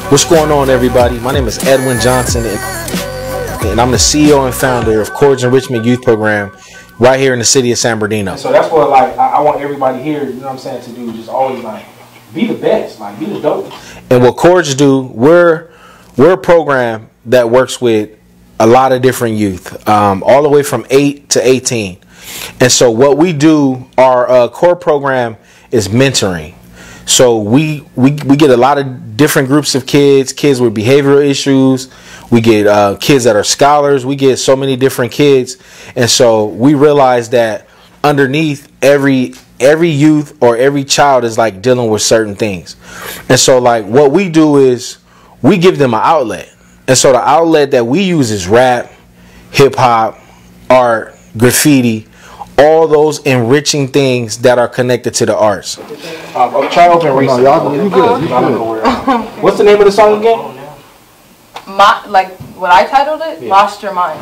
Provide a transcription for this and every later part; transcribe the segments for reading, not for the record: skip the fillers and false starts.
What's going on, everybody? My name is Edwin Johnson, and I'm the CEO and founder of C.H.O.R.D.S Enrichment Youth Program right here in the city of San Bernardino. So that's what I want everybody here, you know what I'm saying, to do, just always be the best, be the dope. And what C.H.O.R.D.S do, we're a program that works with a lot of different youth, all the way from 8 to 18. And so what we do, our core program is mentoring. So we get a lot of different groups of kids with behavioral issues. We get kids that are scholars. We get so many different kids. And so we realize that underneath every youth or every child is dealing with certain things. And so what we do is we give them an outlet. And so the outlet that we use is rap, hip hop, art, graffiti, all those enriching things that are connected to the arts. Try to open recently. No, you good. What's the name of the song again? What I titled it? Yeah. Lost Your Mind.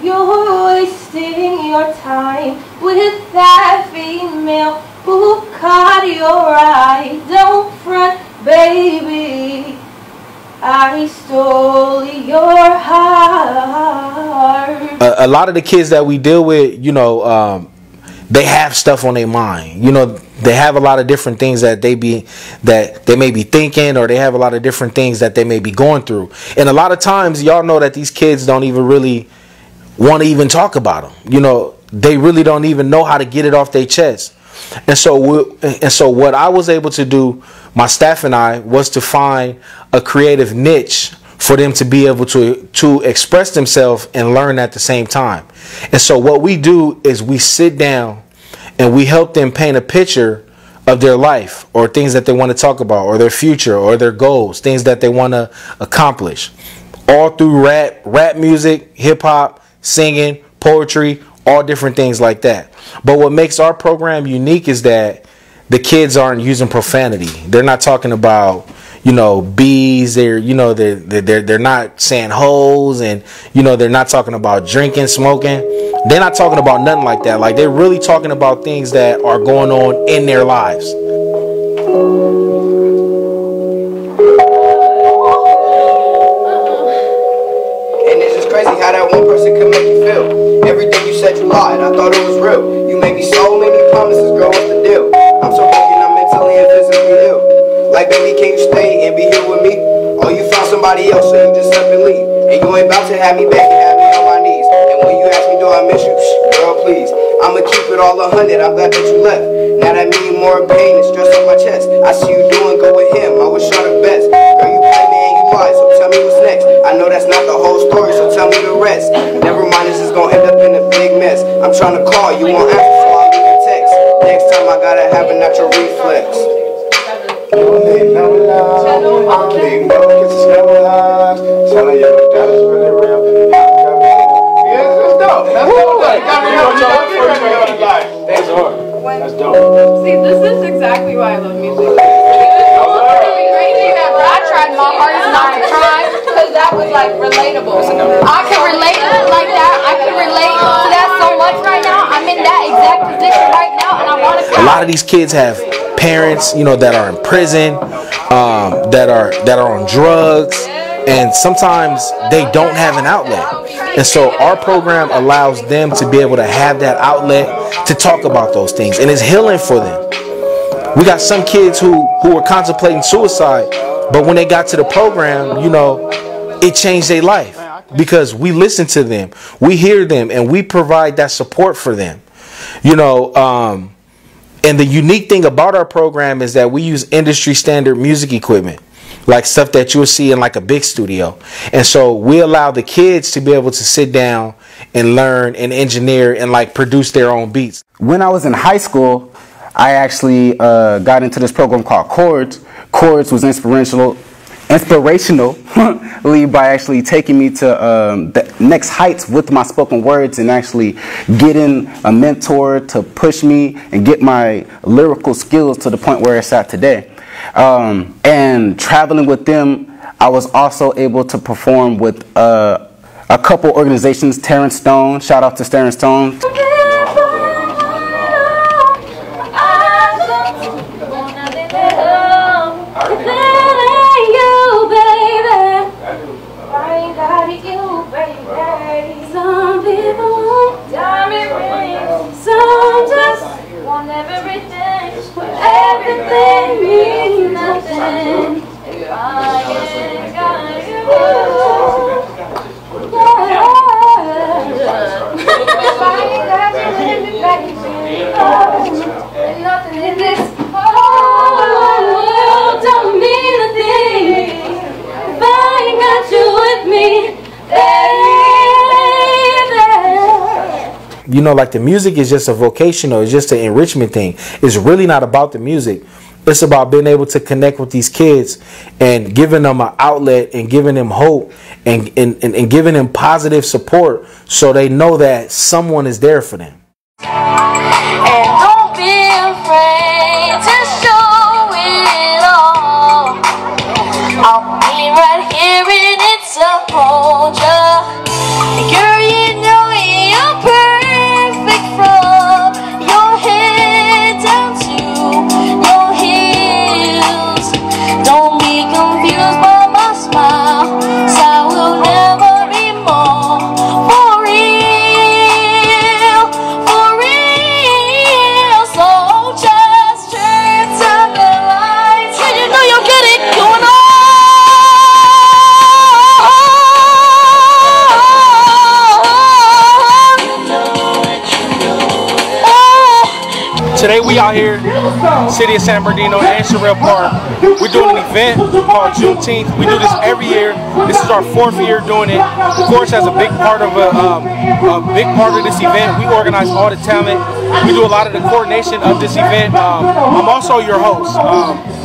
You're wasting your time with that female who caught your eye. Don't front, baby. I stole your heart. A lot of the kids that we deal with, they have stuff on their mind. They have a lot of different things that they may be thinking, or they have a lot of different things that they may be going through. And a lot of times, y'all know that these kids don't even really want to even talk about them. They really don't even know how to get it off their chest. And so what I was able to do, my staff and I, was to find a creative niche for them to be able to express themselves and learn at the same time. And so what we do is we sit down and we help them paint a picture of their life, or things that they want to talk about, or their future, or their goals, things that they want to accomplish, all through rap music, hip hop, singing, poetry, all different things like that. But what makes our program unique is that the kids aren't using profanity. They're not talking about, bees. They're not saying hoes, and they're not talking about drinking, smoking. They're not talking about nothing like that. They're really talking about things that are going on in their lives. And it's just crazy how that one person could make you feel. Everything you said, you lied. I thought it was real. You made me so many promises, girl. What's the deal? I'm so broken, I'm mentally and physically ill. Baby, can you stay and be here with me? Or you found somebody else, so you just up and leave. And you ain't about to have me back and have me on my knees. And when you ask me, do I miss you? Girl, please. I'ma keep it all 100. I'm glad that you left. Now that means more pain and stress on my chest. I see you doing good with him. I wish you the best. Girl, you play me and you lied, so tell me what's next. I know that's not the whole story, so tell me the rest. Never mind, this is gonna end up in a big mess. I'm trying to call, you won't answer, so I'll leave a text. Next time I gotta have a natural reflex. Big no lies, big no kisses, no lies. Telling you that is really real. Yeah, that's dope. That's dope. That's hard. That's dope. See, this is exactly why I love music. I tried my hardest not to cry, because that was relatable. I can relate like that. I can relate to that so much right now. I'm in that exact position right now, and I want to cry. A lot of these kids have parents, that are in prison, that are on drugs, and sometimes they don't have an outlet. And so our program allows them to be able to have that outlet to talk about those things, and it's healing for them. We got some kids who were contemplating suicide, but when they got to the program, it changed their life, because we listen to them, we hear them, and we provide that support for them. And the unique thing about our program is that we use industry standard music equipment, like stuff that you'll see in a big studio. And so we allow the kids to be able to sit down and learn and engineer and produce their own beats. When I was in high school, I actually got into this program called C.H.O.R.D.S. C.H.O.R.D.S was inspirationally by actually taking me to the next heights with my spoken words, and actually getting a mentor to push me and get my lyrical skills to the point where it's at today. And traveling with them, I was also able to perform with a couple organizations. Terrence Stone, shout out to Terrence Stone. You you know, like the music is just a vocational, it's just an enrichment thing. It's really not about the music. It's about being able to connect with these kids and giving them an outlet and giving them hope and giving them positive support so they know that someone is there for them. And don't be afraid to show it all. I'll be right here and it's a hold ya. Girl, you know you're perfect from your head down to your heels. Don't be confused by my smile, 'cause I will never be more for real, for real. So just turn the lights and you know you'll get it going on. Today we out here, city of San Bernardino and Sherrill Park. We're doing an event called Juneteenth. We do this every year. This is our 4th year doing it. Of course, has a big part of this event. We organize all the talent. We do a lot of the coordination of this event. I'm also your host.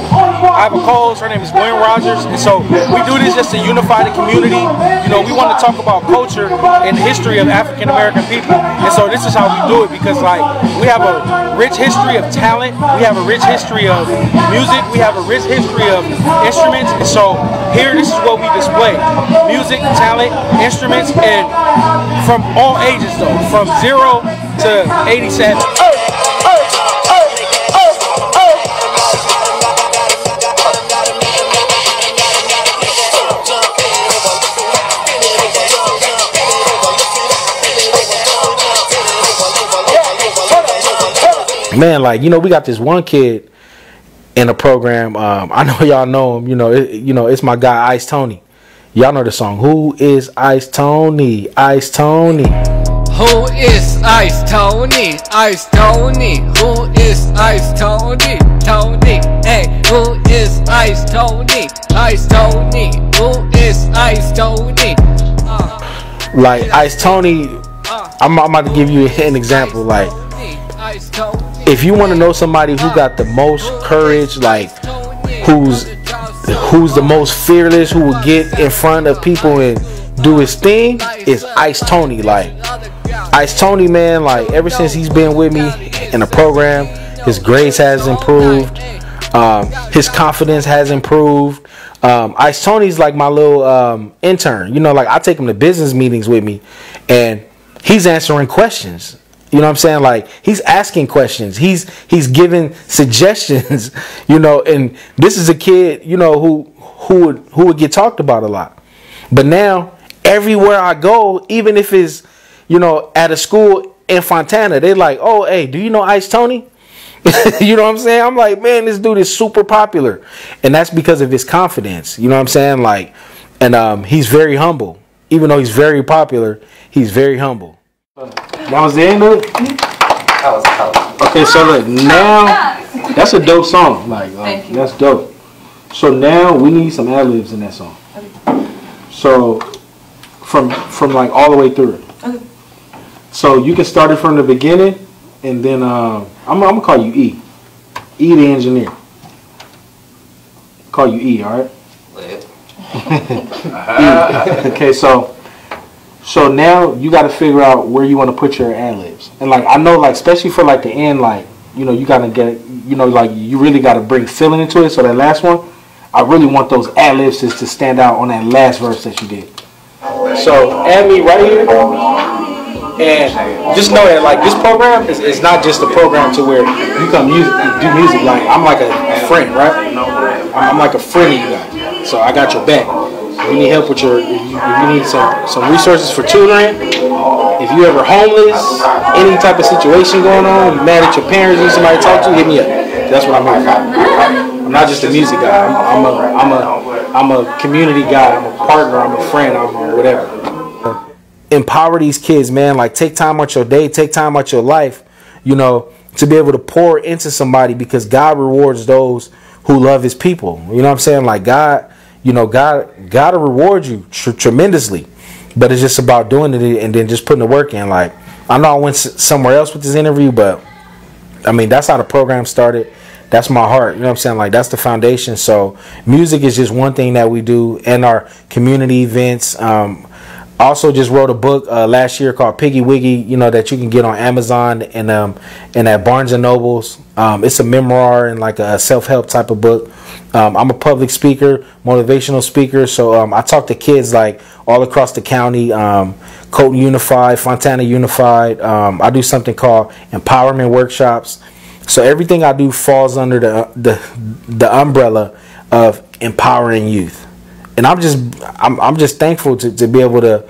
I have a co-host, her name is Gwen Rogers, and so we do this just to unify the community. You know, we want to talk about culture and history of African American people, and so this is how we do it, because like we have a rich history of talent, we have a rich history of music, we have a rich history of instruments, and so here this is what we display: music, talent, instruments, and from all ages though, from 0 to 87. Man, like, you know, we got this one kid in the program. I know y'all know him. You know, it's my guy Ice Tony. Y'all know the song. Who is Ice Tony? Ice Tony. Who is Ice Tony? Ice Tony. Who is Ice Tony? Tony. Hey, who is Ice Tony? Ice Tony. Who is Ice Tony? Like Ice Tony, I'm about to give you an example. Like, if you want to know somebody who got the most courage, like who's the most fearless, who will get in front of people and do his thing, is Ice Tony. Like Ice Tony, man, like ever since he's been with me in the program, his grades has improved, his confidence has improved. Ice Tony's like my little intern. You know, like I take him to business meetings with me, and he's answering questions. You know what I'm saying? Like he's asking questions. He's giving suggestions. You know, and this is a kid, you know, who would get talked about a lot. But now everywhere I go, even if it's, you know, at a school in Fontana, they're like, "Oh, hey, do you know Ice Tony?" You know what I'm saying? I'm like, man, this dude is super popular, and that's because of his confidence. You know what I'm saying? Like, and he's very humble. Even though he's very popular, he's very humble. That was the end of it? Okay, so look, now that's a dope song. Like that's dope. So now we need some ad-libs in that song. So from like all the way through it. Okay. So you can start it from the beginning, and then I'm gonna call you E. E the engineer. Call you E, all right? E. Okay, so now you got to figure out where you want to put your ad-libs. And like I know, like especially for like the end, like, you know, you got to get, you know, like you really got to bring feeling into it. So that last one, I really want those ad-libs to stand out on that last verse that you did. So add me right here, and just know that like this program is not just a program to where you come do music. Like I'm like a friend, right? I'm like a friend of you guys. So I got your back. If you need help with if you need some resources for tutoring, if you ever homeless, any type of situation going on, you mad at your parents, need somebody to talk to, hit me up. That's what I'm here for. I'm not just a music guy. I'm a community guy. I'm a partner. I'm a friend. I'm whatever. Empower these kids, man. Like take time out your day, take time out your life, you know, to be able to pour into somebody, because God rewards those who love His people. You know what I'm saying? Like God. You know, God will reward you tremendously, but it's just about doing it and then just putting the work in. Like I know I went somewhere else with this interview, but I mean, that's how the program started. That's my heart. You know what I'm saying? Like, that's the foundation. So music is just one thing that we do, and our community events. Also just wrote a book last year called Piggy Wiggy, you know, that you can get on Amazon and at Barnes and Nobles. It's a memoir and like a self-help type of book. I'm a public speaker, motivational speaker. So I talk to kids like all across the county, Colton Unified, Fontana Unified. I do something called empowerment workshops. So everything I do falls under the umbrella of empowering youth. And I'm just thankful to be able to,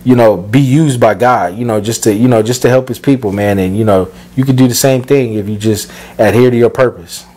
you know, be used by God, you know, just to help his people, man. And, you know, you can do the same thing if you just adhere to your purpose.